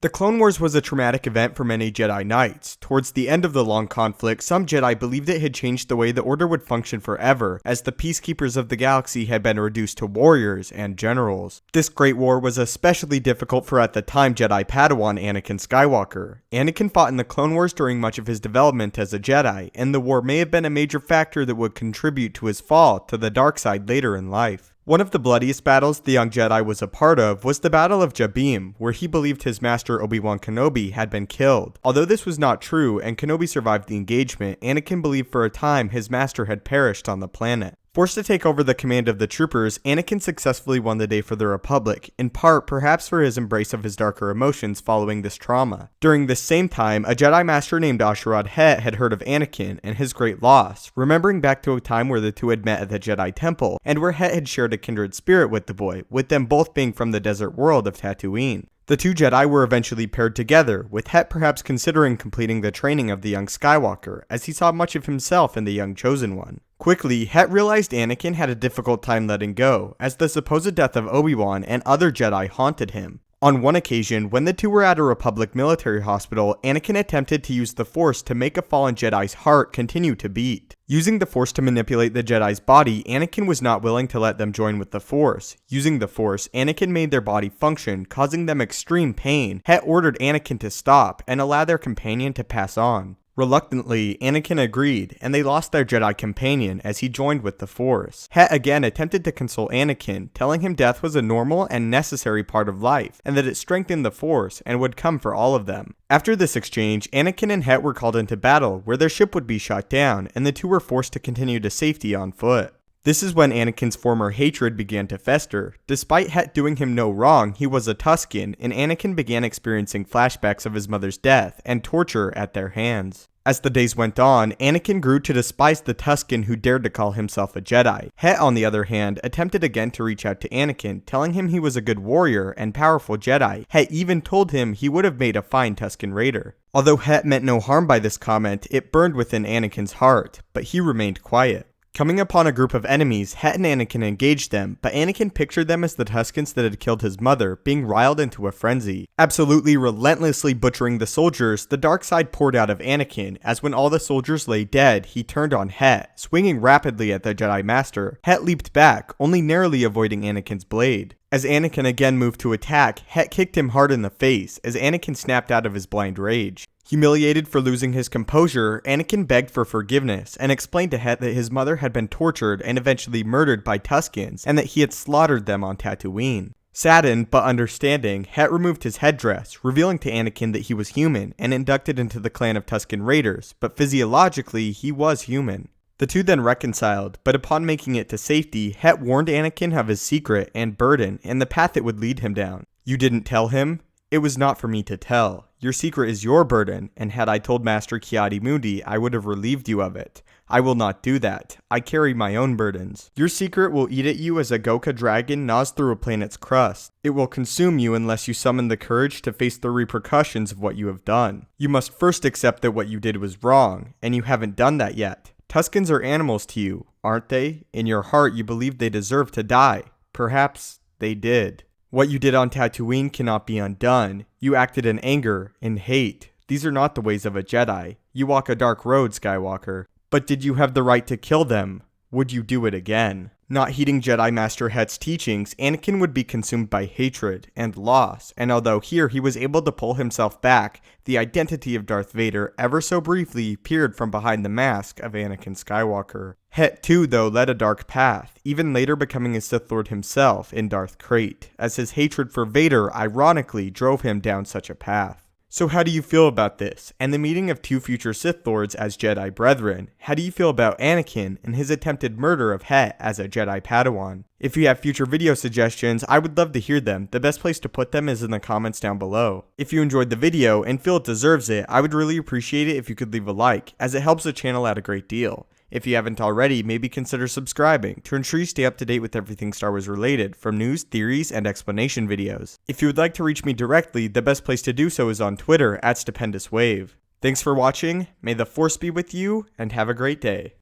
The Clone Wars was a traumatic event for many Jedi Knights. Towards the end of the long conflict, some Jedi believed it had changed the way the Order would function forever, as the Peacekeepers of the Galaxy had been reduced to warriors and generals. This Great War was especially difficult for at the time Jedi Padawan Anakin Skywalker. Anakin fought in the Clone Wars during much of his development as a Jedi, and the war may have been a major factor that would contribute to his fall to the dark side later in life. One of the bloodiest battles the young Jedi was a part of was the Battle of Jabim, where he believed his master Obi-Wan Kenobi had been killed. Although this was not true and Kenobi survived the engagement, Anakin believed for a time his master had perished on the planet. Forced to take over the command of the troopers, Anakin successfully won the day for the Republic, in part perhaps for his embrace of his darker emotions following this trauma. During this same time, a Jedi Master named Ashurad Het had heard of Anakin and his great loss, remembering back to a time where the two had met at the Jedi Temple, and where Het had shared a kindred spirit with the boy, with them both being from the desert world of Tatooine. The two Jedi were eventually paired together, with Het perhaps considering completing the training of the young Skywalker, as he saw much of himself in the young Chosen One. Quickly, Het realized Anakin had a difficult time letting go, as the supposed death of Obi-Wan and other Jedi haunted him. On one occasion, when the two were at a Republic military hospital, Anakin attempted to use the Force to make a fallen Jedi's heart continue to beat. Using the Force to manipulate the Jedi's body, Anakin was not willing to let them join with the Force. Using the Force, Anakin made their body function, causing them extreme pain. Het ordered Anakin to stop and allow their companion to pass on. Reluctantly, Anakin agreed, and they lost their Jedi companion as he joined with the Force. Het again attempted to console Anakin, telling him death was a normal and necessary part of life, and that it strengthened the Force and would come for all of them. After this exchange, Anakin and Het were called into battle, where their ship would be shot down, and the two were forced to continue to safety on foot. This is when Anakin's former hatred began to fester. Despite Het doing him no wrong, he was a Tusken, and Anakin began experiencing flashbacks of his mother's death and torture at their hands. As the days went on, Anakin grew to despise the Tusken who dared to call himself a Jedi. Het, on the other hand, attempted again to reach out to Anakin, telling him he was a good warrior and powerful Jedi. Het even told him he would have made a fine Tusken Raider. Although Het meant no harm by this comment, it burned within Anakin's heart, but he remained quiet. Coming upon a group of enemies, Het and Anakin engaged them, but Anakin pictured them as the Tuskens that had killed his mother, being riled into a frenzy. Absolutely relentlessly butchering the soldiers, the dark side poured out of Anakin, as when all the soldiers lay dead, he turned on Het, swinging rapidly at the Jedi Master. Het leaped back, only narrowly avoiding Anakin's blade. As Anakin again moved to attack, Het kicked him hard in the face, as Anakin snapped out of his blind rage. Humiliated for losing his composure, Anakin begged for forgiveness and explained to Het that his mother had been tortured and eventually murdered by Tuskens, and that he had slaughtered them on Tatooine. Saddened but understanding, Het removed his headdress, revealing to Anakin that he was human and inducted into the clan of Tusken Raiders, but physiologically he was human. The two then reconciled, but upon making it to safety, Het warned Anakin of his secret and burden and the path it would lead him down. "You didn't tell him? It was not for me to tell. Your secret is your burden, and had I told Master Ki-Adi-Mundi, I would have relieved you of it. I will not do that. I carry my own burdens. Your secret will eat at you as a Goka dragon gnaws through a planet's crust. It will consume you unless you summon the courage to face the repercussions of what you have done. You must first accept that what you did was wrong, and you haven't done that yet. Tuskens are animals to you, aren't they? In your heart, you believe they deserve to die. Perhaps they did. What you did on Tatooine cannot be undone. You acted in anger, in hate. These are not the ways of a Jedi. You walk a dark road, Skywalker. But did you have the right to kill them? Would you do it again?" Not heeding Jedi Master Het's teachings, Anakin would be consumed by hatred and loss, and although here he was able to pull himself back, the identity of Darth Vader ever so briefly peered from behind the mask of Anakin Skywalker. Het too, though, led a dark path, even later becoming a Sith Lord himself in Darth Krayt, as his hatred for Vader ironically drove him down such a path. So how do you feel about this, and the meeting of two future Sith Lords as Jedi Brethren? How do you feel about Anakin and his attempted murder of Het as a Jedi Padawan? If you have future video suggestions, I would love to hear them. The best place to put them is in the comments down below. If you enjoyed the video and feel it deserves it, I would really appreciate it if you could leave a like, as it helps the channel out a great deal. If you haven't already, maybe consider subscribing to ensure you stay up to date with everything Star Wars related, from news, theories, and explanation videos. If you would like to reach me directly, the best place to do so is on Twitter @StupendousWave. Thanks for watching, may the Force be with you, and have a great day.